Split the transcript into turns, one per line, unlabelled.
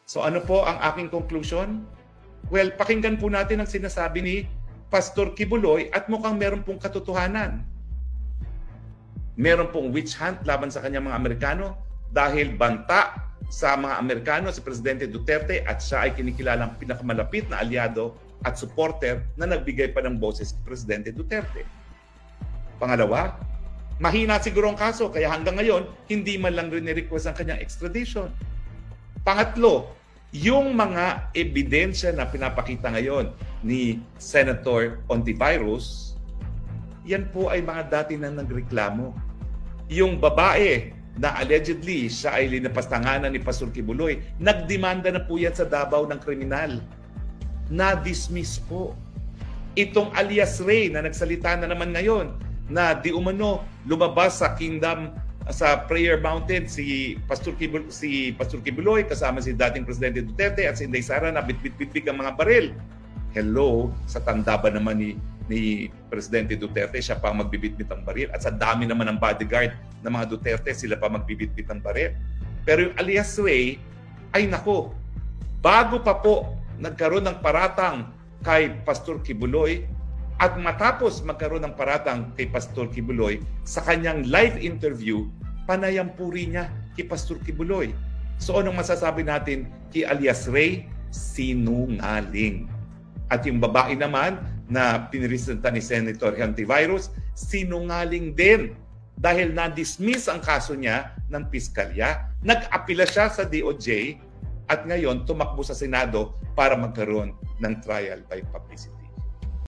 So ano po ang aking conclusion? Well, pakinggan po natin ang sinasabi ni Pastor Kibuloy at mukhang meron pong katotohanan. Meron pong witch hunt laban sa kanyang mga Amerikano dahil banta sa mga Amerikano si Presidente Duterte at siya ay kinikilalang pinakamalapit na aliado at supporter na nagbigay pa ng boses kay Presidente Duterte. Pangalawa, mahina siguro ang kaso kaya hanggang ngayon hindi man lang rin ni-request ang kanyang extradition. Pangatlo, yung mga ebidensya na pinapakita ngayon ni Senator Hontiveros, yan po ay mga dati na nagreklamo. Yung babae na allegedly siya ay linapastanganan ni Pastor Kibuloy, nagdemanda na po yan sa Davao ng kriminal. Na-dismiss po. Itong alias Ray na nagsalita na naman ngayon na di umano lumabas sa Kingdom sa Prayer Mountain si Pastor Kibuloy kasama si dating Presidente Duterte at si Inday Sara na bitbit-bitbit ang mga baril. Hello, sa tanda ba naman ni Presidente Duterte siya pa magbibitbit ang baril at sa dami naman ng bodyguard ng mga Duterte sila pa magbibitbit ang baril. Pero yung alias Ray ay nako, bago pa po nagkaroon ng paratang kay Pastor Kibuloy at matapos magkaroon ng paratang kay Pastor Kibuloy sa kanyang live interview, panayampuri niya kay Pastor Kibuloy. So anong masasabi natin kay alias Ray? Sinungaling. At yung babae naman na pinrepresenta ni Senator Hontiveros, sinungaling din dahil na-dismiss ang kaso niya ng piskalya. Nag-apila siya sa DOJ at ngayon tumakbo sa Senado para magkaroon ng trial by publicity.